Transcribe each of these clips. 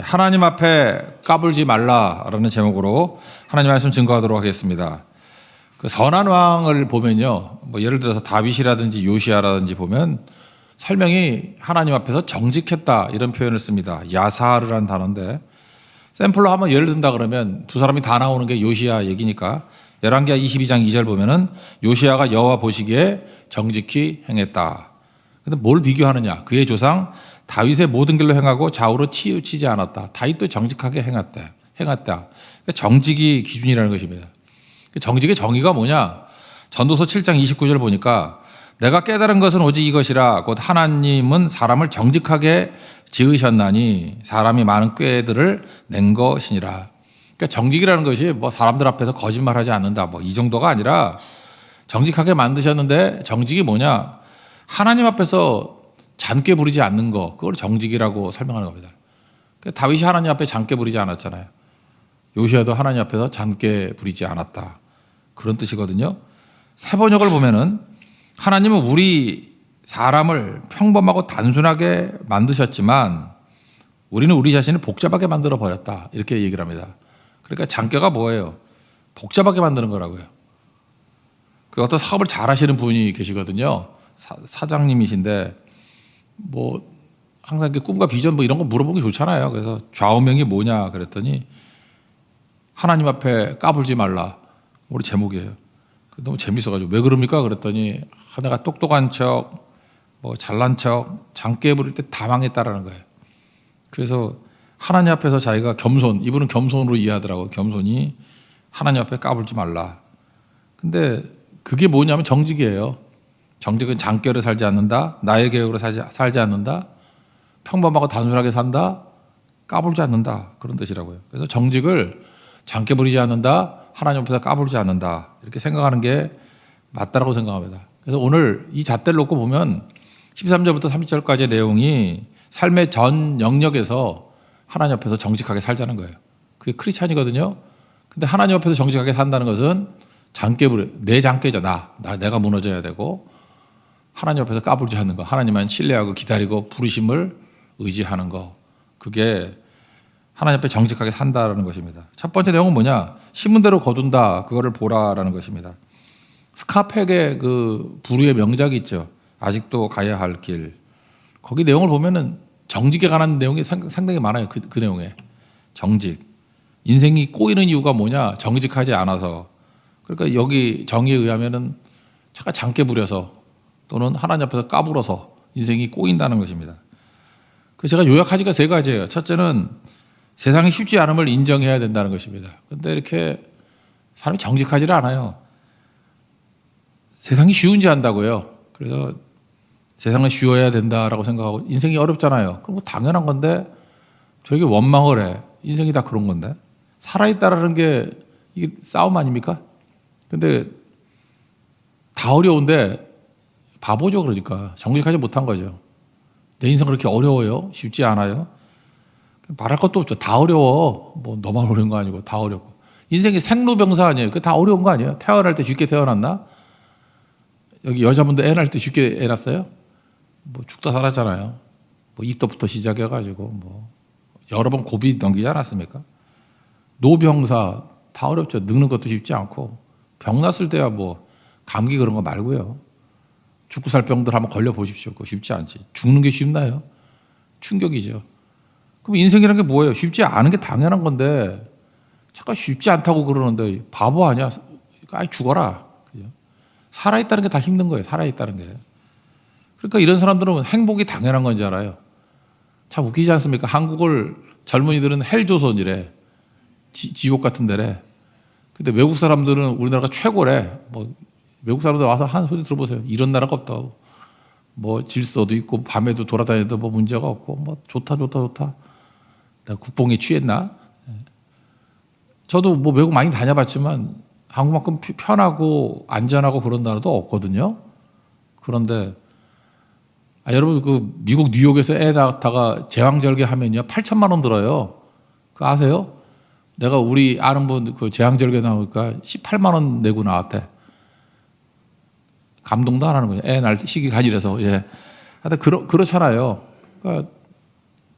하나님 앞에 까불지 말라라는 제목으로 하나님 말씀 증거하도록 하겠습니다. 그 선한 왕을 보면요, 뭐 예를 들어서 다윗이라든지 요시아라든지 보면 설명이 하나님 앞에서 정직했다 이런 표현을 씁니다. 야사르라는 단어인데 샘플로 한번 예를 든다 그러면 두 사람이 다 나오는 게 요시아 얘기니까 열왕기하 22장 2절 보면은 요시아가 여호와 보시기에 정직히 행했다. 근데 뭘 비교하느냐? 그의 조상 다윗의 모든 길로 행하고 좌우로 치우치지 않았다. 다윗도 정직하게 행했다. 그러니까 정직이 기준이라는 것입니다. 정직의 정의가 뭐냐? 전도서 7장 29절 보니까 내가 깨달은 것은 오직 이것이라 곧 하나님은 사람을 정직하게 지으셨나니 사람이 많은 꾀들을 낸 것이니라. 그러니까 정직이라는 것이 뭐 사람들 앞에서 거짓말하지 않는다 뭐 이 정도가 아니라 정직하게 만드셨는데 정직이 뭐냐? 하나님 앞에서 잔꾀 부리지 않는 거, 그걸 정직이라고 설명하는 겁니다. 다윗이 하나님 앞에 잔꾀 부리지 않았잖아요. 요시아도 하나님 앞에서 잔꾀 부리지 않았다. 그런 뜻이거든요. 새 번역을 보면은 하나님은 우리 사람을 평범하고 단순하게 만드셨지만 우리는 우리 자신을 복잡하게 만들어 버렸다. 이렇게 얘기를 합니다. 그러니까 잔꾀가 뭐예요? 복잡하게 만드는 거라고요. 어떤 사업을 잘 하시는 분이 계시거든요. 사장님이신데 뭐 항상 꿈과 비전 뭐 이런 거 물어보기 좋잖아요. 그래서 좌우명이 뭐냐 그랬더니 하나님 앞에 까불지 말라. 우리 제목이에요. 너무 재밌어가지고 왜 그럽니까? 그랬더니 내가 똑똑한 척, 뭐 잘난 척, 장깨 부릴 때 다 망했다라는 거예요. 그래서 하나님 앞에서 자기가 겸손, 이분은 겸손으로 이해하더라고요. 겸손이 하나님 앞에 까불지 말라. 근데 그게 뭐냐면 정직이에요. 정직은 장깨로 살지 않는다. 나의 계획으로 살지 않는다. 평범하고 단순하게 산다. 까불지 않는다. 그런 뜻이라고요. 그래서 정직을 장깨 부리지 않는다. 하나님 앞에서 까불지 않는다. 이렇게 생각하는 게 맞다라고 생각합니다. 그래서 오늘 이 잣대를 놓고 보면 13절부터 30절까지의 내용이 삶의 전 영역에서 하나님 앞에서 정직하게 살자는 거예요. 그게 크리스찬이거든요. 근데 하나님 앞에서 정직하게 산다는 것은 장깨 부려, 내 장깨죠. 내가 무너져야 되고 하나님 앞에서 까불지 않는 거, 하나님만 신뢰하고 기다리고 부르심을 의지하는 거, 그게 하나님 앞에 정직하게 산다라는 것입니다. 첫 번째 내용은 뭐냐? 신문대로 거둔다, 그거를 보라라는 것입니다. 스카펙의 그 부르의 명작이 있죠. 아직도 가야 할 길. 거기 내용을 보면은 정직에 관한 내용이 상당히 많아요. 그 내용에 정직. 인생이 꼬이는 이유가 뭐냐? 정직하지 않아서. 그러니까 여기 정의에 의하면은 잠깐 장깨 부려서 또는 하나님 앞에서 까불어서 인생이 꼬인다는 것입니다. 그래서 제가 요약하기가 세 가지예요. 첫째는 세상이 쉽지 않음을 인정해야 된다는 것입니다. 그런데 이렇게 사람이 정직하지를 않아요. 세상이 쉬운지 안다고요. 그래서 세상은 쉬워야 된다라고 생각하고 인생이 어렵잖아요. 그럼 뭐 당연한 건데 되게 원망을 해. 인생이 다 그런 건데. 살아있다라는 게 이게 싸움 아닙니까? 근데 다 어려운데 바보죠. 그러니까 정직하지 못한 거죠. 내 인생 그렇게 어려워요? 쉽지 않아요? 말할 것도 없죠. 다 어려워. 뭐 너만 어려운 거 아니고 다 어렵고. 인생이 생로병사 아니에요. 그 다 어려운 거 아니에요? 태어날 때 쉽게 태어났나? 여기 여자분도 애 낳을 때 쉽게 애 낳았어요? 뭐 죽다 살았잖아요. 뭐 입도부터 시작해가지고 뭐 여러 번 고비 넘기지 않았습니까? 노병사 다 어렵죠. 늙는 것도 쉽지 않고 병 났을 때야 뭐 감기 그런 거 말고요. 죽고 살 병들 한번 걸려 보십시오. 그거 쉽지 않지. 죽는 게 쉽나요? 충격이죠. 그럼 인생이라는 게 뭐예요? 쉽지 않은 게 당연한 건데 잠깐 쉽지 않다고 그러는데 바보 아니야? 아이 죽어라. 그죠? 살아있다는 게 다 힘든 거예요. 살아있다는 게. 그러니까 이런 사람들은 행복이 당연한 건지 알아요. 참 웃기지 않습니까? 한국을 젊은이들은 헬조선이래. 지옥 같은 데래. 근데 외국 사람들은 우리나라가 최고래. 뭐 외국 사람들 와서 하는 소리 들어보세요. 이런 나라가 없다고. 뭐 질서도 있고 밤에도 돌아다녀도 뭐 문제가 없고 뭐 좋다. 내가 국뽕에 취했나? 저도 뭐 외국 많이 다녀봤지만 한국만큼 편하고 안전하고 그런 나라도 없거든요. 그런데 여러분 그 미국 뉴욕에서 애 낳다가 제왕절개 하면요 8천만 원 들어요. 그거 아세요? 내가 우리 아는 분 그 제왕절개 나오니까 18만 원 내고 나왔대. 감동도 안 하는 거예요. 애 낳을 때 시기 가지래서. 예. 하여튼 그렇잖아요. 그러니까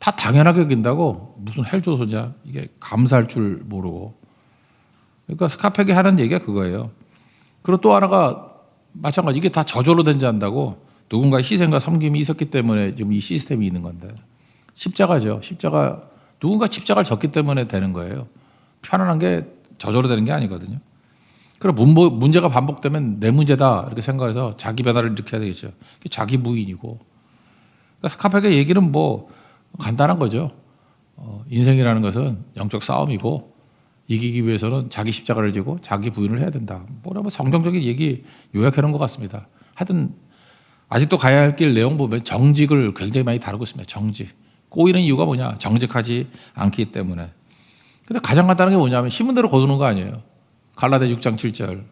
다 당연하게 여긴다고. 무슨 헬조소냐. 이게 감사할 줄 모르고. 그러니까 스카펙이 하는 얘기가 그거예요. 그리고 또 하나가 마찬가지. 이게 다 저절로 된다고. 누군가의 희생과 섬김이 있었기 때문에 지금 이 시스템이 있는 건데. 십자가죠. 누군가 십자가를 졌기 때문에 되는 거예요. 편안한 게 저절로 되는 게 아니거든요. 그럼 문제가 반복되면 내 문제다 이렇게 생각해서 자기 배달을 일으켜야 되겠죠. 자기 부인이고. 그러니까 스카펙의 얘기는 뭐 간단한 거죠. 인생이라는 것은 영적 싸움이고 이기기 위해서는 자기 십자가를 지고 자기 부인을 해야 된다. 뭐라고 성경적인 얘기 요약해 놓은 것 같습니다. 하여튼 아직도 가야 할 길 내용 보면 정직을 굉장히 많이 다루고 있습니다. 정직. 꼬이는 이유가 뭐냐? 정직하지 않기 때문에. 근데 가장 간단한 게 뭐냐면 심은 대로 거두는 거 아니에요. 갈라디아 6장 7절.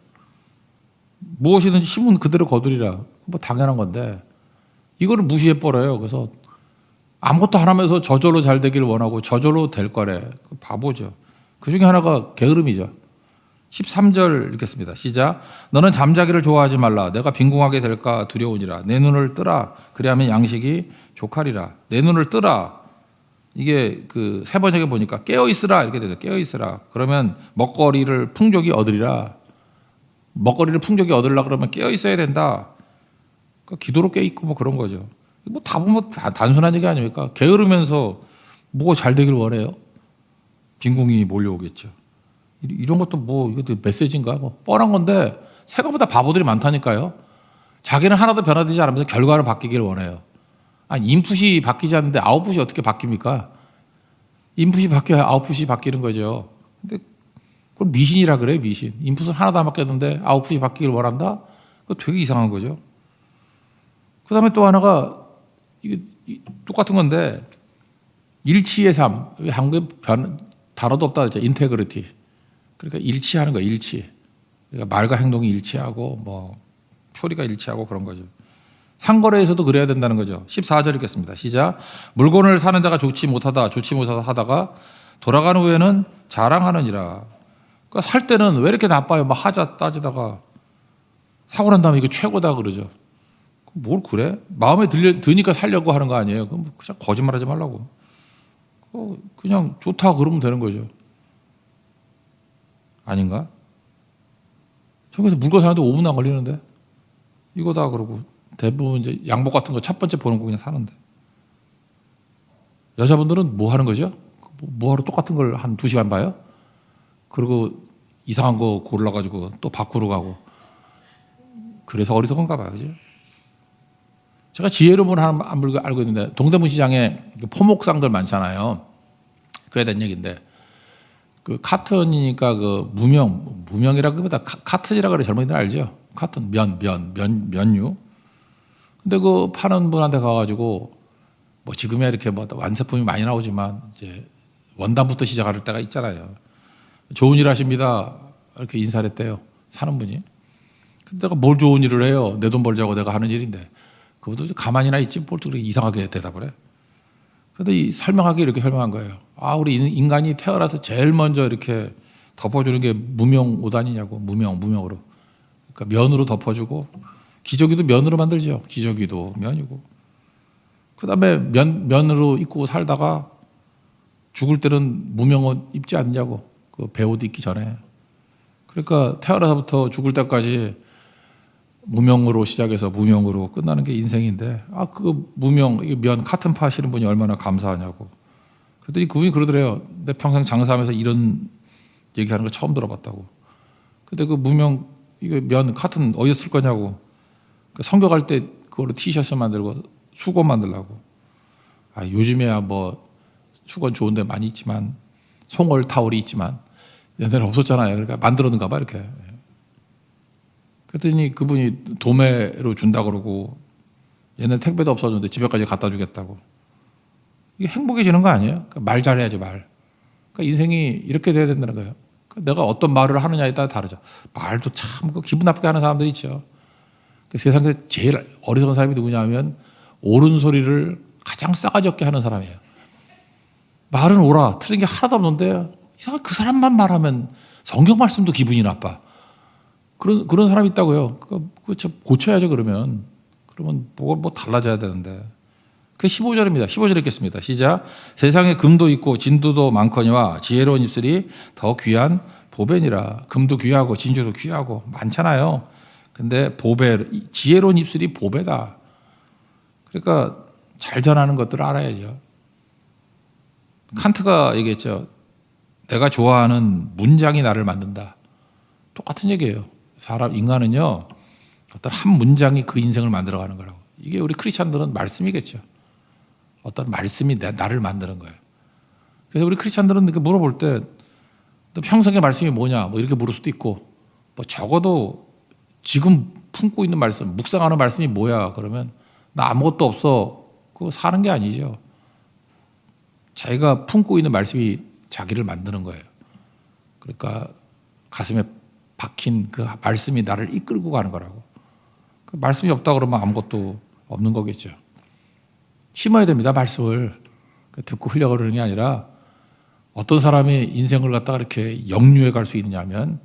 무엇이든지 심은 그대로 거두리라. 뭐 당연한 건데 이거를 무시해 버려요. 그래서 아무것도 안 하면서 저절로 잘 되기를 원하고 저절로 될 거래. 바보죠. 그 중에 하나가 게으름이죠. 13절 읽겠습니다. 시작. 너는 잠자기를 좋아하지 말라. 내가 빈궁하게 될까 두려우니라. 내 눈을 뜨라. 그리하면 양식이 족하리라. 내 눈을 뜨라. 이게 그 세 번역에 보니까 깨어 있으라 이렇게 되죠. 깨어 있으라. 그러면 먹거리를 풍족이 얻으리라. 먹거리를 풍족이 얻으려 그러면 깨어 있어야 된다. 그러니까 기도로 깨어 있고 뭐 그런 거죠. 뭐 다 보면 단순한 얘기 아닙니까? 게으르면서 뭐가 잘 되길 원해요. 빈궁이 몰려오겠죠. 이런 것도 뭐 이것도 메시지인가? 뭐 뻔한 건데 생각보다 바보들이 많다니까요. 자기는 하나도 변화되지 않으면서 결과를 바뀌길 원해요. 아니 인풋이 바뀌지 않는데 아웃풋이 어떻게 바뀝니까? 인풋이 바뀌어야 아웃풋이 바뀌는 거죠. 근데 그걸 미신이라 그래요. 미신. 인풋은 하나도 안 바뀌었는데 아웃풋이 바뀌길 원한다? 그거 되게 이상한 거죠. 그 다음에 또 하나가 이게 똑같은 건데 일치의 삶. 한국에 단어도 없다 그랬죠. 인테그리티. 그러니까 일치하는 거예요. 일치. 그러니까 말과 행동이 일치하고 뭐 표리가 일치하고 그런 거죠. 상거래에서도 그래야 된다는 거죠. 14절 읽겠습니다. 시작. 물건을 사는 자가 좋지 못하다 하다가 돌아간 후에는 자랑하느니라. 그러니까 살 때는 왜 이렇게 나빠요? 막 하자 따지다가 사고 난 다음에 이거 최고다 그러죠. 뭘 그래? 마음에 드니까 살려고 하는 거 아니에요? 그럼 그냥 거짓말하지 말라고. 그냥 좋다 그러면 되는 거죠. 아닌가? 저기서 물건 사는데 5분도 안 걸리는데 이거다 그러고 대부분 이제 양복 같은 거 첫 번째 보는 거 그냥 사는데 여자분들은 뭐 하는 거죠? 뭐 하러 똑같은 걸 한 2시간 봐요? 그리고 이상한 거 골라가지고 또 바꾸러 가고 그래서 어리석은가 봐요. 그죠? 제가 지혜로운 하나 알고 있는데 동대문 시장에 포목상들 많잖아요. 그에 대한 얘기인데 그 카튼이니까 그 무명이라기보다 카튼이라 그래 젊은이들 알죠? 카튼 면류. 근데 그 파는 분한테 가가지고 뭐 지금이야 이렇게 뭐 완제품이 많이 나오지만 이제 원단부터 시작할 때가 있잖아요. 좋은 일 하십니다. 이렇게 인사를 했대요. 사는 분이. 근데 내가 뭘 좋은 일을 해요? 내 돈 벌자고 내가 하는 일인데. 그것도 가만히나 있지 뭘 또 그렇게 이상하게 대답을 해. 그런데 설명하기 이렇게 설명한 거예요. 우리 인간이 태어나서 제일 먼저 이렇게 덮어주는 게 무명오단이냐고. 무명으로. 그러니까 면으로 덮어주고 기저귀도 면으로 만들죠. 기저귀도 면이고. 그 다음에 면으로 입고 살다가 죽을 때는 무명옷 입지 않냐고. 그 배옷 입기 전에. 그러니까 태어나서부터 죽을 때까지 무명으로 시작해서 무명으로 끝나는 게 인생인데 그 무명 면 카튼 파시는 분이 얼마나 감사하냐고. 그랬더니 그분이 그러더래요. 내 평생 장사하면서 이런 얘기하는 거 처음 들어봤다고. 근데 그 무명 이거 면 카튼 어디서 쓸 거냐고. 성교 갈 때 그걸로 티셔츠 만들고 수건 만들라고. 요즘에야 뭐 수건 좋은데 많이 있지만 송월 타월이 있지만 옛날에 없었잖아요. 그러니까 만들었는가 봐 이렇게. 그랬더니 그분이 도매로 준다 그러고 옛날 택배도 없어졌는데 집에까지 갖다 주겠다고. 이게 행복해지는 거 아니에요? 그러니까 말 잘해야지 말. 그러니까 인생이 이렇게 돼야 된다는 거예요. 그러니까 내가 어떤 말을 하느냐에 따라 다르죠. 말도 참 기분 나쁘게 하는 사람들이 있죠. 세상에서 제일 어리석은 사람이 누구냐면 옳은 소리를 가장 싸가지 없게 하는 사람이에요. 말은 옳아. 틀린 게 하나도 없는데 이상하게 그 사람만 말하면 성경 말씀도 기분이 나빠. 그런 사람이 있다고요. 그거 고쳐야죠 그러면. 그러면 뭐 달라져야 되는데. 그 15절입니다. 15절 읽겠습니다. 시작. 세상에 금도 있고 진도도 많거니와 지혜로운 입술이 더 귀한 보배니라. 금도 귀하고 진주도 귀하고 많잖아요. 근데 지혜로운 입술이 보배다. 그러니까 잘 전하는 것들을 알아야죠. 칸트가 얘기했죠. 내가 좋아하는 문장이 나를 만든다. 똑같은 얘기예요. 인간은요, 어떤 한 문장이 그 인생을 만들어가는 거라고. 이게 우리 크리스찬들은 말씀이겠죠. 어떤 말씀이 나를 만드는 거예요. 그래서 우리 크리스찬들은 이렇게 물어볼 때, 또 평생의 말씀이 뭐냐, 뭐 이렇게 물을 수도 있고, 뭐 적어도 지금 품고 있는 말씀, 묵상하는 말씀이 뭐야? 그러면 나 아무것도 없어. 그거 사는 게 아니죠. 자기가 품고 있는 말씀이 자기를 만드는 거예요. 그러니까 가슴에 박힌 그 말씀이 나를 이끌고 가는 거라고. 그 말씀이 없다 그러면 아무것도 없는 거겠죠. 심어야 됩니다, 말씀을. 듣고 흘려가는 게 아니라 어떤 사람이 인생을 갖다가 이렇게 역류해 갈 수 있느냐면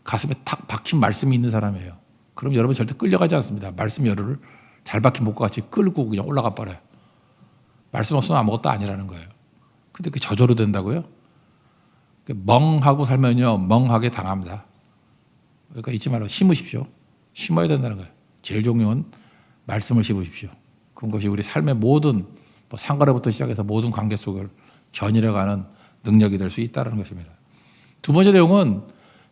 가슴에 탁 박힌 말씀이 있는 사람이에요. 그럼 여러분 절대 끌려가지 않습니다. 말씀 열을 잘 박힌 목과 같이 끌고 그냥 올라가 버려요. 말씀 없으면 아무것도 아니라는 거예요. 근데 그게 저절로 된다고요? 멍하고 살면요, 멍하게 당합니다. 그러니까 잊지 말고 심으십시오. 심어야 된다는 거예요. 제일 중요한 말씀을 심으십시오. 그것이 우리 삶의 모든 상거래부터 시작해서 모든 관계 속을 견인해가는 능력이 될 수 있다는 것입니다. 두 번째 내용은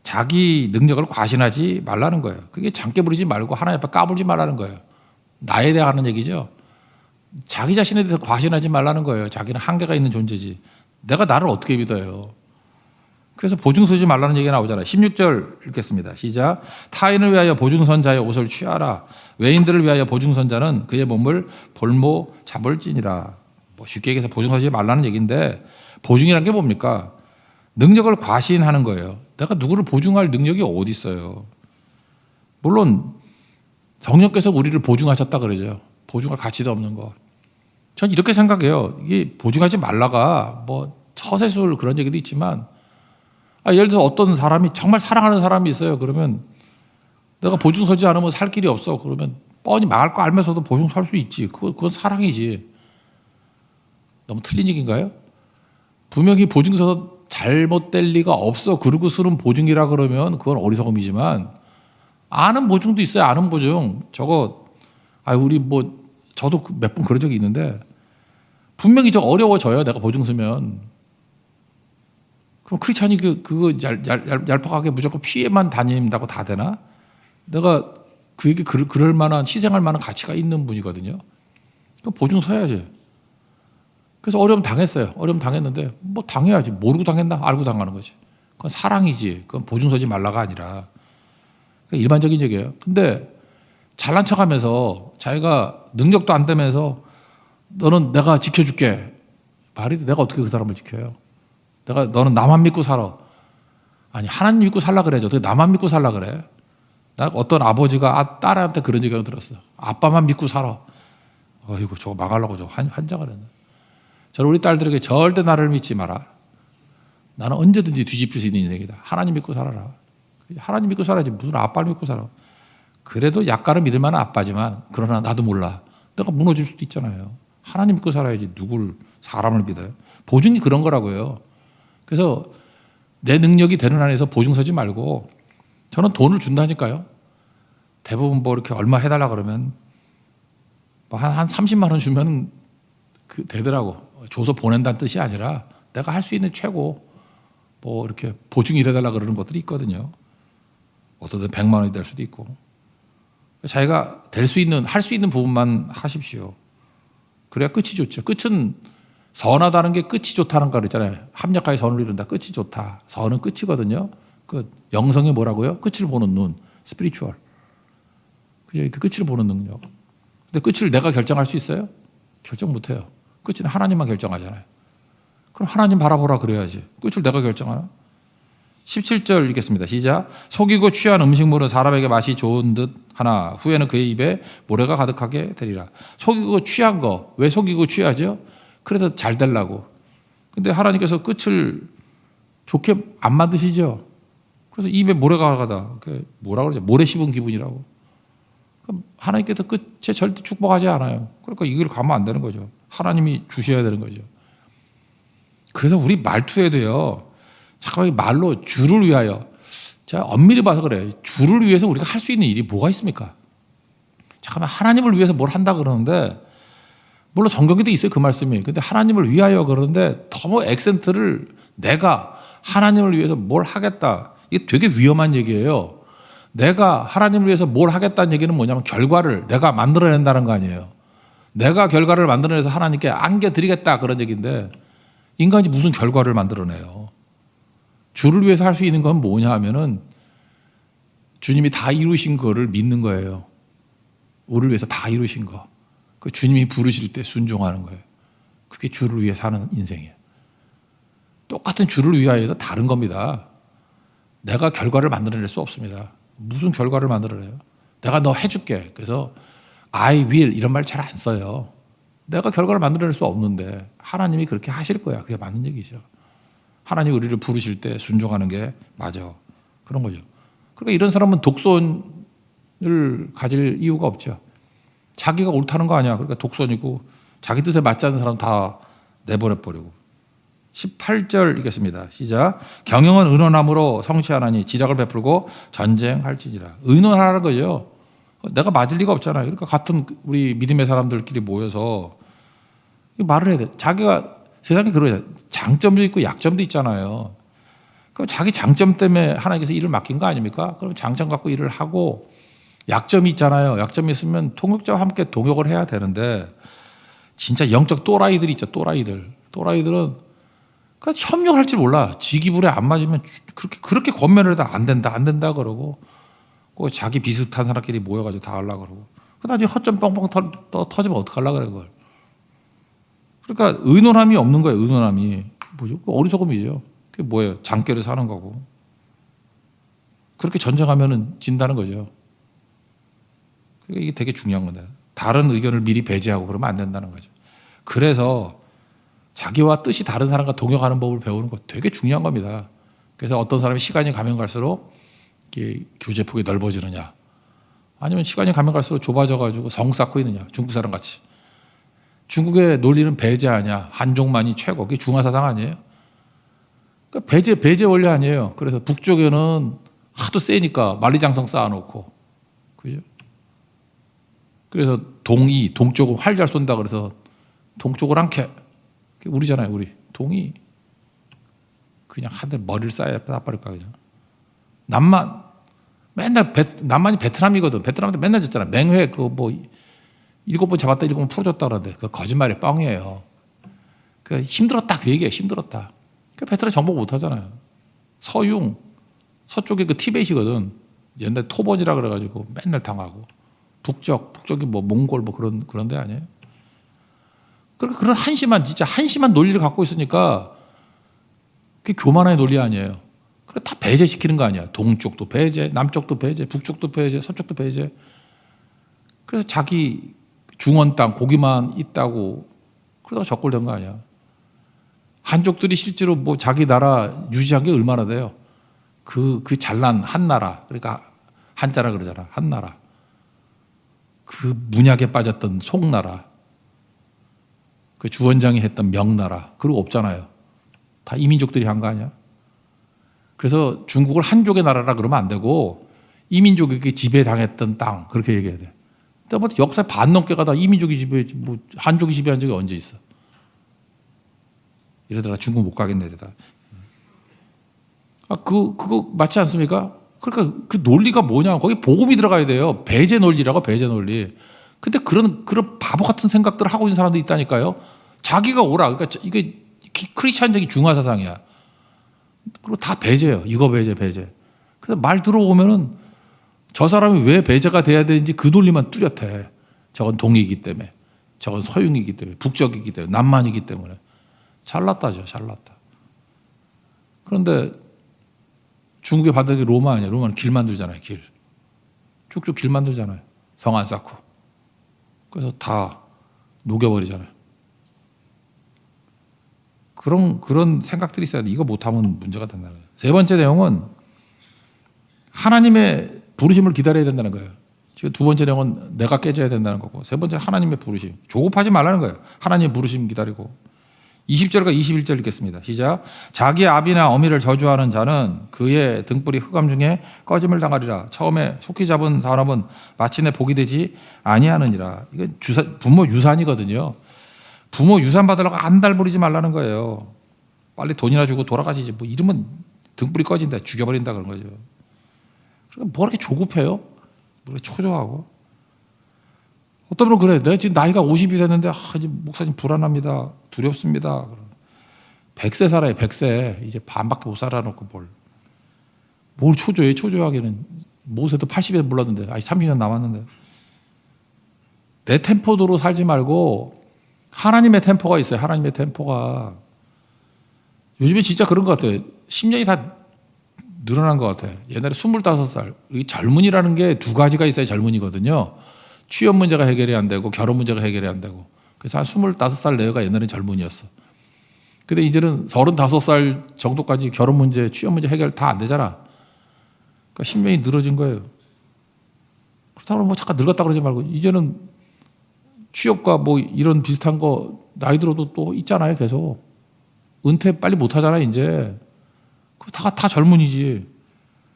자기 능력을 과신하지 말라는 거예요. 그게 장깨 부리지 말고 하나님 앞에 까불지 말라는 거예요. 나에 대해 하는 얘기죠. 자기 자신에 대해서 과신하지 말라는 거예요. 자기는 한계가 있는 존재지. 내가 나를 어떻게 믿어요? 그래서 보증 서지 말라는 얘기가 나오잖아요. 16절 읽겠습니다. 시작. 타인을 위하여 보증선자의 옷을 취하라. 외인들을 위하여 보증선자는 그의 몸을 볼모 잡을지니라. 쉽게 얘기해서 보증 서지 말라는 얘기인데, 보증이라는 게 뭡니까? 능력을 과신하는 거예요. 내가 누구를 보증할 능력이 어디 있어요? 물론 성령께서 우리를 보증하셨다 그러죠. 보증할 가치도 없는 거. 전 이렇게 생각해요. 이게 보증하지 말라가 처세술 그런 얘기도 있지만, 예를 들어서 어떤 사람이 정말 사랑하는 사람이 있어요. 그러면 내가 보증 서지 않으면 살 길이 없어. 그러면 뻔히 망할 거 알면서도 보증 설 수 있지. 그건 사랑이지. 너무 틀린 얘기인가요? 분명히 보증 서서 잘못될 리가 없어. 그러고 쓰는 보증이라 그러면 그건 어리석음이지만, 아는 보증도 있어요. 아는 보증. 저도 몇 번 그런 적이 있는데, 분명히 어려워져요. 내가 보증 쓰면. 그럼 크리스찬이 그거 얄팍하게 무조건 피해만 다닌다고 다 되나? 내가 그에게 그럴 만한, 희생할 만한 가치가 있는 분이거든요. 그럼 보증 서야지. 그래서 어려움 당했어요. 어려움 당했는데, 당해야지. 모르고 당했나? 알고 당하는 거지. 그건 사랑이지. 그건 보증 서지 말라가 아니라. 일반적인 얘기예요. 근데 잘난 척 하면서 자기가 능력도 안 되면서 너는 내가 지켜줄게. 말이 돼. 내가 어떻게 그 사람을 지켜요? 너는 나만 믿고 살아. 아니, 하나님 믿고 살라 그래야지. 어떻게 나만 믿고 살라 그래? 나 어떤 아버지가 딸한테 그런 얘기가 들었어. 아빠만 믿고 살아. 어이구, 저거 망하려고 환장을 했네. 저는 우리 딸들에게 절대 나를 믿지 마라. 나는 언제든지 뒤집힐 수 있는 인생이다. 하나님 믿고 살아라. 하나님 믿고 살아야지. 무슨 아빠를 믿고 살아. 그래도 약간은 믿을 만한 아빠지만, 그러나 나도 몰라. 내가 무너질 수도 있잖아요. 하나님 믿고 살아야지. 사람을 믿어요? 보증이 그런 거라고요. 그래서 내 능력이 되는 한에서 보증 서지 말고, 저는 돈을 준다니까요. 대부분 이렇게 얼마 해달라 그러면 한 30만 원 주면 되더라고. 줘서 보낸다는 뜻이 아니라 내가 할 수 있는 최고 이렇게 보증이 돼달라 그러는 것들이 있거든요. 어떤 100만 원이 될 수도 있고. 자기가 할 수 있는 부분만 하십시오. 그래야 끝이 좋죠. 끝은 선하다는 게 끝이 좋다는 거 그랬잖아요. 합력하여 선을 이룬다. 끝이 좋다. 선은 끝이거든요. 영성이 뭐라고요? 끝을 보는 눈, 스피리추얼. 그 끝을 보는 능력. 근데 끝을 내가 결정할 수 있어요? 결정 못 해요. 끝은 하나님만 결정하잖아요. 그럼 하나님 바라보라 그래야지. 끝을 내가 결정하나? 17절 읽겠습니다. 시작. 속이고 취한 음식물은 사람에게 맛이 좋은 듯 하나 후에는 그의 입에 모래가 가득하게 되리라. 속이고 취한 거. 왜 속이고 취하죠? 그래서 잘 되려고. 근데 하나님께서 끝을 좋게 안 만드시죠. 그래서 입에 모래가 가다. 뭐라 그러죠? 모래 씹은 기분이라고. 하나님께서 끝에 절대 축복하지 않아요. 그러니까 이 길 가면 안 되는 거죠. 하나님이 주셔야 되는 거죠. 그래서 우리 말투에도요, 잠깐만 말로 주를 위하여, 제가 엄밀히 봐서 그래요. 주를 위해서 우리가 할 수 있는 일이 뭐가 있습니까? 잠깐만 하나님을 위해서 뭘 한다 그러는데, 물론 성경에도 있어요 그 말씀이. 근데 하나님을 위하여 그러는데 너무 액센트를 내가 하나님을 위해서 뭘 하겠다, 이게 되게 위험한 얘기예요. 내가 하나님을 위해서 뭘 하겠다는 얘기는 뭐냐면 결과를 내가 만들어낸다는 거 아니에요. 내가 결과를 만들어내서 하나님께 안겨드리겠다 그런 얘기인데, 인간이 무슨 결과를 만들어내요. 주를 위해서 할 수 있는 건 뭐냐 하면은 주님이 다 이루신 거를 믿는 거예요. 우리를 위해서 다 이루신 거. 그 주님이 부르실 때 순종하는 거예요. 그게 주를 위해 사는 인생이에요. 똑같은 주를 위하여도 다른 겁니다. 내가 결과를 만들어낼 수 없습니다. 무슨 결과를 만들어내요? 내가 너 해줄게. 그래서 I will 이런 말 잘 안 써요. 내가 결과를 만들어낼 수 없는데 하나님이 그렇게 하실 거야. 그게 맞는 얘기죠. 하나님이 우리를 부르실 때 순종하는 게 맞아. 그런 거죠. 그러니까 이런 사람은 독선을 가질 이유가 없죠. 자기가 옳다는 거 아니야. 그러니까 독선이고 자기 뜻에 맞지 않는 사람 다 내보내버리고. 18절 읽겠습니다. 시작. 경영은 의논함으로 성취하나니 지략을 베풀고 전쟁할지니라. 의논하라는 거죠. 내가 맞을 리가 없잖아요. 그러니까 같은 우리 믿음의 사람들끼리 모여서 말을 해야 돼. 자기가 세상에 그러잖아요. 장점도 있고 약점도 있잖아요. 그럼 자기 장점 때문에 하나님께서 일을 맡긴 거 아닙니까? 그럼 장점 갖고 일을 하고, 약점이 있잖아요. 약점이 있으면 통역자와 함께 동역을 해야 되는데, 진짜 영적 또라이들이 있죠. 또라이들은 그러니까 협력할 줄 몰라. 지기불에 안 맞으면 그렇게 권면을 해도 안 된다 그러고, 꼭 자기 비슷한 사람끼리 모여가지고 다 하려고 그러고, 그 나중에 허점 뻥뻥 터지면 어떡하려고 그래 그걸. 그러니까 의논함이 없는 거예요. 의논함이 뭐죠? 어리석음이죠. 그게 뭐예요? 장결에 사는 거고. 그렇게 전쟁하면은 진다는 거죠. 그러니까 이게 되게 중요한 건데, 다른 의견을 미리 배제하고 그러면 안 된다는 거죠. 그래서 자기와 뜻이 다른 사람과 동역하는 법을 배우는 거 되게 중요한 겁니다. 그래서 어떤 사람이 시간이 가면 갈수록 교제폭이 넓어지느냐, 아니면 시간이 가면 갈수록 좁아져가지고 성 쌓고 있느냐, 중국 사람 같이. 중국의 논리는 배제 아니야. 한족만이 최고. 그게 중화사상 아니에요? 그러니까 배제 원리 아니에요. 그래서 북쪽에는 하도 세니까 만리장성 쌓아놓고. 그죠? 그래서 동쪽은 활 잘 쏜다 그래서 동쪽을 안 캐. 우리잖아요, 우리. 동이. 그냥 한 대 머리를 쌓아야 나빠릴까, 그냥. 남만이 베트남이거든. 베트남한테 맨날 졌잖아. 맹회, 7번 잡았다 7번 풀어줬다 그러는데 그 거짓말이 뻥이에요. 그 힘들었다 그 얘기예요. 힘들었다. 그 베트남 정복 못 하잖아요. 서쪽에 그 티벳이거든. 옛날 토번이라 그래가지고 맨날 당하고. 북쪽이 몽골 그런 데 아니에요. 그러니까 그런 진짜 한심한 논리를 갖고 있으니까 그게 교만의 논리 아니에요. 그래 다 배제시키는 거 아니야. 동쪽도 배제, 남쪽도 배제, 북쪽도 배제, 서쪽도 배제. 그래서 자기 중원 땅 고기만 있다고 그러다가 적골된 거 아니야. 한족들이 실제로 자기 나라 유지한 게 얼마나 돼요? 그 잘난 한나라, 그러니까 한자라 그러잖아. 한나라. 그 문약에 빠졌던 송나라, 그 주원장이 했던 명나라, 그리고 없잖아요. 다 이민족들이 한 거 아니야? 그래서 중국을 한족의 나라라 그러면 안 되고 이민족에게 지배당했던 땅 그렇게 얘기해야 돼. 근데 역사에 반 넘게가 다 이민족이 한족이 지배한 적이 언제 있어? 이러다가 중국 못 가겠네 이러다. 그거 맞지 않습니까? 그러니까 그 논리가 뭐냐? 거기 복음이 들어가야 돼요. 배제 논리라고, 배제 논리. 근데 그런 바보 같은 생각들을 하고 있는 사람도 있다니까요. 자기가 옳아. 그러니까 이게 크리스찬적인 중화 사상이야. 그리고 다 배제예요. 이거 배제. 그래서 말 들어오면은 저 사람이 왜 배제가 돼야 되는지 그 논리만 뚜렷해. 저건 동이기 때문에, 저건 서융이기 때문에, 북적이기 때문에, 남만이기 때문에. 잘났다죠, 잘났다. 그런데 중국의 반대기 로마 아니야. 로마는 길 만들잖아요, 길. 쭉쭉 길 만들잖아요. 성 안 쌓고. 그래서 다 녹여버리잖아요. 그런 생각들이 있어야 돼. 이거 못하면 문제가 된다는 거예요. 세 번째 내용은 하나님의 부르심을 기다려야 된다는 거예요. 지금 두 번째 내용은 내가 깨져야 된다는 거고, 세 번째 하나님의 부르심. 조급하지 말라는 거예요. 하나님의 부르심 기다리고. 20절과 21절 읽겠습니다. 시작. 자기 아비나 어미를 저주하는 자는 그의 등불이 흑암 중에 꺼짐을 당하리라. 처음에 속히 잡은 사람은 마침내 복이 되지 아니하느니라. 이건 부모 유산이거든요. 부모 유산 받으려고 안달 부리지 말라는 거예요. 빨리 돈이나 주고 돌아가시지. 뭐 이러면 등불이 꺼진다, 죽여버린다 그런 거죠. 그러니까 뭐 이렇게 조급해요? 뭐 이렇게 초조하고. 어떤 분은 그래. 내가 지금 나이가 50이 됐는데 이제 목사님 불안합니다. 두렵습니다. 100세 살아요. 100세. 이제 반밖에 못 살아놓고 뭘 초조해. 초조하기는. 모세도 80에 몰랐는데 30년 남았는데. 내 템포대로 살지 말고 하나님의 템포가 있어요. 하나님의 템포가. 요즘에 진짜 그런 것 같아요. 10년이 다 늘어난 것 같아요. 옛날에 25살. 젊은이라는 게 두 가지가 있어야 젊은이거든요. 취업 문제가 해결이 안 되고 결혼 문제가 해결이 안 되고. 그래서 한 25살 내외가 옛날엔 젊은이였어. 근데 이제는 35살 정도까지 결혼 문제, 취업 문제 해결 다 안 되잖아. 그러니까 10년이 늘어진 거예요. 그렇다고 뭐 잠깐 늙었다 그러지 말고 이제는 취업과 뭐 이런 비슷한 거 나이 들어도 또 있잖아요. 계속. 은퇴 빨리 못 하잖아요. 이제. 다 젊은이지.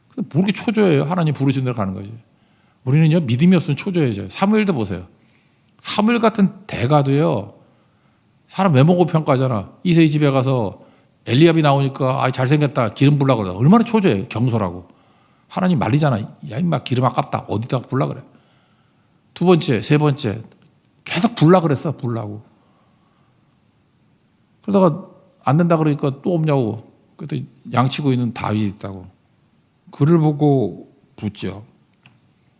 근데 뭐 이렇게 초조해요. 하나님 부르신 대로 가는 거지. 우리는요, 믿음이 없으면 초조해져요. 사무엘도 보세요. 사무엘 같은 대가도요, 사람 외모고 평가하잖아. 이세의 집에 가서 엘리압이 나오니까 잘생겼다. 기름 불라 그러다. 얼마나 초조해. 경솔하고. 하나님 말리잖아. 야, 임마, 기름 아깝다. 어디다가 불라 그래. 두 번째, 세 번째. 계속 불라 그랬어. 불라고. 그러다가 안 된다 그러니까 또 없냐고. 그때 양치고 있는 다윗이 있다고. 그를 보고 붙죠.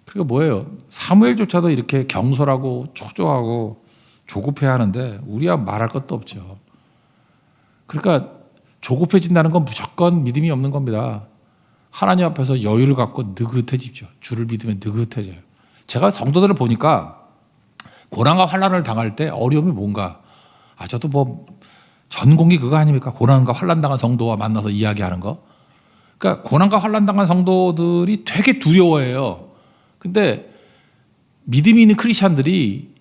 그러니까 뭐예요? 사무엘조차도 이렇게 경솔하고 초조하고 조급해야 하는데 우리야 말할 것도 없죠. 그러니까 조급해진다는 건 무조건 믿음이 없는 겁니다. 하나님 앞에서 여유를 갖고 느긋해집죠. 주를 믿으면 느긋해져요. 제가 성도들을 보니까 고난과 환난을 당할 때 어려움이 뭔가. 저도 뭐 전공이 그거 아닙니까? 고난과 환난 당한 성도와 만나서 이야기하는 거. 그러니까 고난과 환난 당한 성도들이 되게 두려워해요. 근데 믿음이 있는 크리스찬들이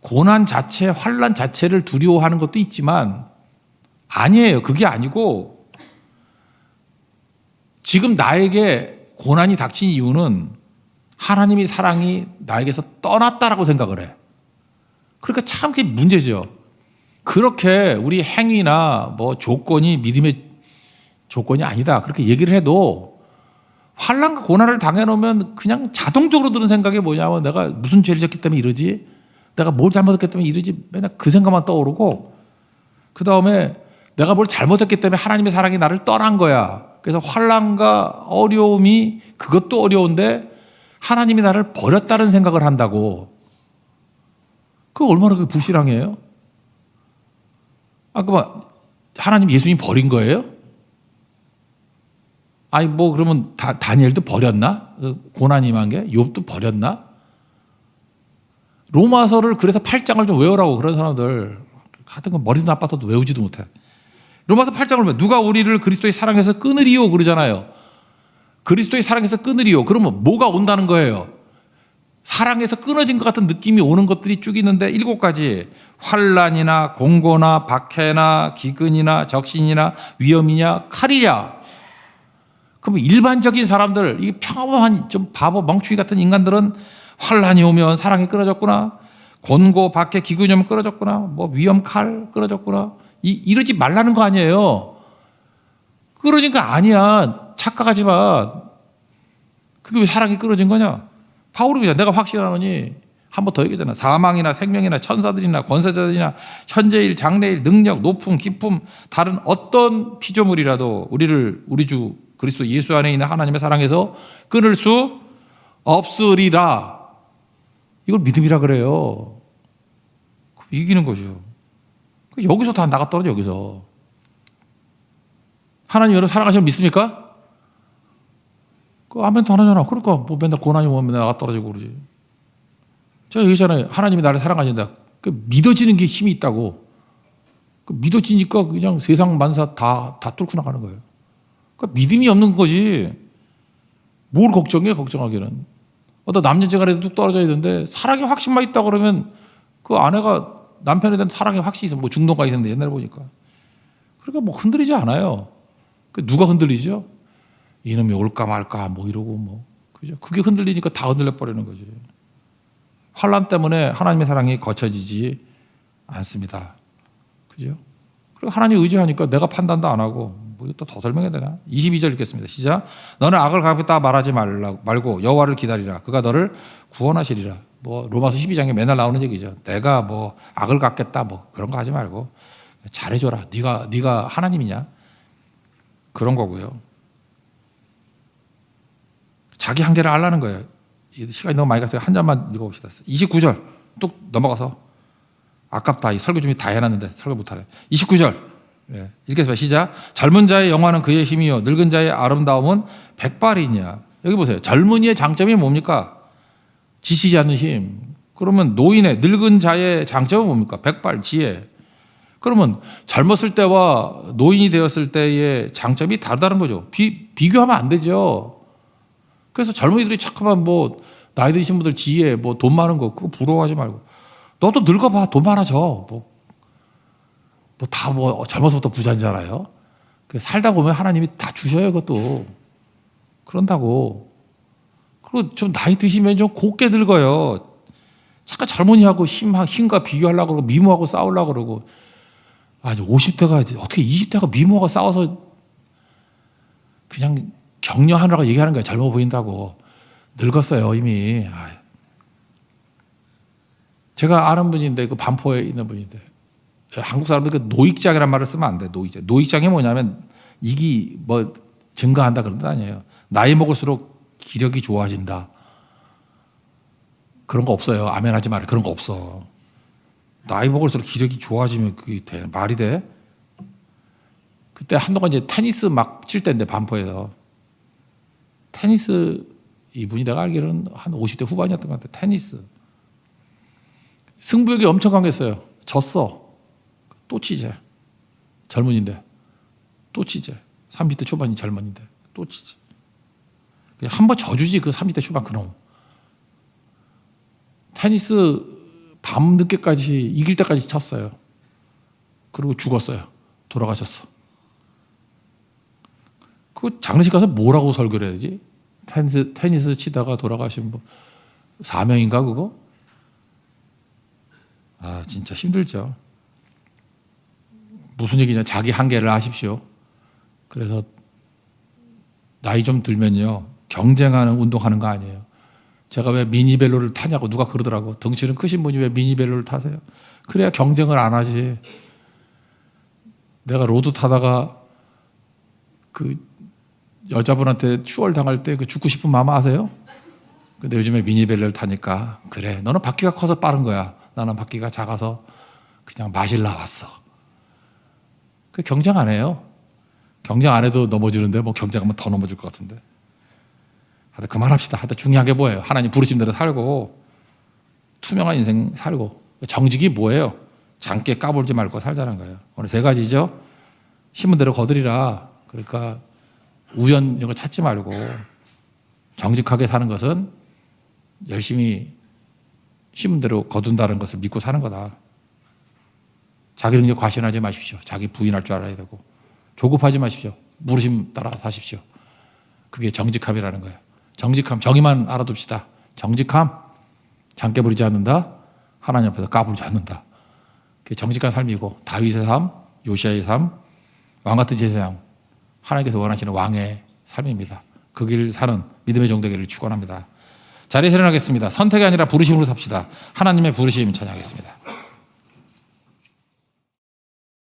고난 자체, 환난 자체를 두려워하는 것도 있지만 아니에요. 그게 아니고 지금 나에게 고난이 닥친 이유는 하나님의 사랑이 나에게서 떠났다라고 생각을 해. 그러니까 참 그게 문제죠. 그렇게 우리 행위나 뭐 조건이 믿음의 조건이 아니다. 그렇게 얘기를 해도 환난과 고난을 당해놓으면 그냥 자동적으로 드는 생각이 뭐냐면 내가 무슨 죄를 졌기 때문에 이러지? 내가 뭘 잘못했기 때문에 이러지? 맨날 그 생각만 떠오르고 그 다음에 내가 뭘 잘못했기 때문에 하나님의 사랑이 나를 떠난 거야. 그래서 환난과 어려움이 그것도 어려운데 하나님이 나를 버렸다는 생각을 한다고. 그거 얼마나 그게 불신앙이에요? 그만 하나님 예수님 버린 거예요? 뭐 그러면 다니엘도 버렸나? 고난이 임한 게 욥도 버렸나? 로마서를 그래서 8장을 좀 외우라고 그런 사람들 같은 건 머리도 나빠서도 외우지도 못해. 로마서 8장을 왜 누가 우리를 그리스도의 사랑에서 끊으리요 그러잖아요. 그리스도의 사랑에서 끊으리요. 그러면 뭐가 온다는 거예요? 사랑에서 끊어진 것 같은 느낌이 오는 것들이 쭉 있는데 7가지. 환난이나 공고나 박해나 기근이나 적신이나 위험이냐 칼이냐. 그럼 일반적인 사람들, 이 평범한 좀 바보 멍충이 같은 인간들은 환난이 오면 사랑이 끊어졌구나. 곤고 박해 기근이 오면 끊어졌구나. 뭐 위험 칼 끊어졌구나. 이러지 말라는 거 아니에요. 끊어진거 아니야. 착각하지 마. 그게 왜 사랑이 끊어진 거냐? 바울이 그냥 내가 확신하노니 한 번 더 얘기하잖아. 사망이나 생명이나 천사들이나 권세자들이나 현재일 장래일 능력 높음 깊음 다른 어떤 피조물이라도 우리를 우리 주 그리스도 예수 안에 있는 하나님의 사랑에서 끊을 수 없으리라. 이걸 믿음이라 그래요. 이기는 거죠. 여기서 다 나가 떨어져. 여기서 하나님 여러분 사랑하시면 믿습니까? 아멘 더 하잖아. 그러니까 뭐 맨날 고난이 오면 맨날 나가 떨어지고 그러지. 제가 얘기했잖아요. 하나님이 나를 사랑하신다. 믿어지는 게 힘이 있다고. 믿어지니까 그냥 세상 만사 다 뚫고 나가는 거예요. 그러니까 믿음이 없는 거지. 뭘 걱정해 걱정하기는. 어떤 남녀지간에 뚝 떨어져 있는데 사랑의 확신만 있다 그러면 그 아내가 남편에 대한 사랑의 확신이 있어. 뭐 중동가 있었는데 옛날에 보니까. 그러니까 뭐 흔들리지 않아요. 그 누가 흔들리죠? 이놈이 올까 말까 뭐 이러고 뭐. 그죠? 그게 흔들리니까 다 흔들려 버리는 거지. 환난 때문에 하나님의 사랑이 거쳐지지 않습니다. 그죠? 그리고 하나님 의지하니까 내가 판단도 안 하고 뭐 이것도 더 설명해야 되나? 22절 읽겠습니다. 시작. 너는 악을 갚겠다 말하지 말고 여호와를 기다리라. 그가 너를 구원하시리라. 뭐 로마서 12장에 맨날 나오는 얘기죠. 내가 뭐 악을 갚겠다 뭐 그런 거 하지 말고 잘해줘라. 네가 하나님이냐? 그런 거고요. 자기 한계를 알라는 거예요. 시간이 너무 많이 갔어요. 한 잔만 읽어봅시다. 29절 뚝 넘어가서 아깝다. 이 설교 준비 다 해놨는데 설교 못하네. 29절 읽겠습니다. 시작. 젊은 자의 영화는 그의 힘이요 늙은 자의 아름다움은 백발이냐. 여기 보세요. 젊은이의 장점이 뭡니까? 지치지 않는 힘. 그러면 노인의 늙은 자의 장점은 뭡니까? 백발 지혜. 그러면 젊었을 때와 노인이 되었을 때의 장점이 다르다는 거죠. 비교하면 안 되죠. 그래서 젊은이들이 자꾸만 뭐 나이 드신 분들 지혜 뭐 돈 많은 거 그거 부러워하지 말고 너도 늙어봐. 돈 많아져. 젊어서부터 부자인잖아요. 살다 보면 하나님이 다 주셔요. 그것도. 그런다고. 그리고 좀 나이 드시면 좀 곱게 늙어요. 잠깐 젊은이하고 힘과 비교하려고 그러고 미모하고 싸우려고 그러고 아니 50대가 어떻게 20대가 미모하고 싸워서 그냥 격려하느라고 얘기하는 거예요. 젊어 보인다고. 늙었어요 이미. 제가 아는 분인데 그 반포에 있는 분인데 한국 사람들 그 노익장이라는 말을 쓰면 안 돼. 노익장이 뭐냐면 이기 뭐 증가한다 그런 뜻 아니에요. 나이 먹을수록 기력이 좋아진다. 그런 거 없어요. 아멘하지 말아. 그런 거 없어. 나이 먹을수록 기력이 좋아지면 그게 말이 돼? 그때 한동안 이제 테니스 막 칠 때인데 반포에서 테니스 이분이 내가 알기로는 한 50대 후반이었던 것 같아. 테니스 승부욕이 엄청 강했어요. 졌어. 또 치재. 젊은인데 또 치재. 30대 초반이 젊은인데 또 치재. 그냥 한번 져주지 그 30대 초반 그놈. 테니스 밤늦게까지 이길 때까지 쳤어요. 그리고 죽었어요. 돌아가셨어. 그 장례식 가서 뭐라고 설교를 해야 되지? 테니스 치다가 돌아가신 분 사명인가 그거? 진짜 힘들죠. 무슨 얘기냐? 자기 한계를 아십시오. 그래서 나이 좀 들면요 경쟁하는 운동하는 거 아니에요. 제가 왜 미니벨로를 타냐고 누가 그러더라고. 덩치는 크신 분이 왜 미니벨로를 타세요? 그래야 경쟁을 안 하지. 내가 로드 타다가 그 여자분한테 추월당할 때 그 죽고 싶은 마음 아세요? 근데 요즘에 미니벨로를 타니까 그래 너는 바퀴가 커서 빠른 거야. 나는 바퀴가 작아서 그냥 마실라 왔어. 그 경쟁 안 해요. 경쟁 안 해도 넘어지는데 뭐 경쟁하면 더 넘어질 것 같은데. 하여튼 그만합시다. 하여튼 중요한 게 뭐예요? 하나님 부르심대로 살고 투명한 인생 살고 정직이 뭐예요? 장께 까불지 말고 살자는 거예요. 오늘 세 가지죠. 심은 대로 거두리라. 그러니까 우연 이런 거 찾지 말고 정직하게 사는 것은 열심히 심은 대로 거둔다는 것을 믿고 사는 거다. 자기 능력 과신하지 마십시오. 자기 부인할 줄 알아야 되고 조급하지 마십시오. 부르심 따라 사십시오. 그게 정직함이라는 거예요. 정직함, 정의만 알아둡시다. 정직함, 장깨 부리지 않는다. 하나님 앞에서 까불지 않는다. 그게 정직한 삶이고 다윗의 삶, 요시아의 삶, 왕 같은 제사장, 하나님께서 원하시는 왕의 삶입니다. 그 길 사는 믿음의 정되기를 축원합니다. 자리에서 일어나겠습니다. 선택이 아니라 부르심으로 삽시다. 하나님의 부르심 찬양하겠습니다.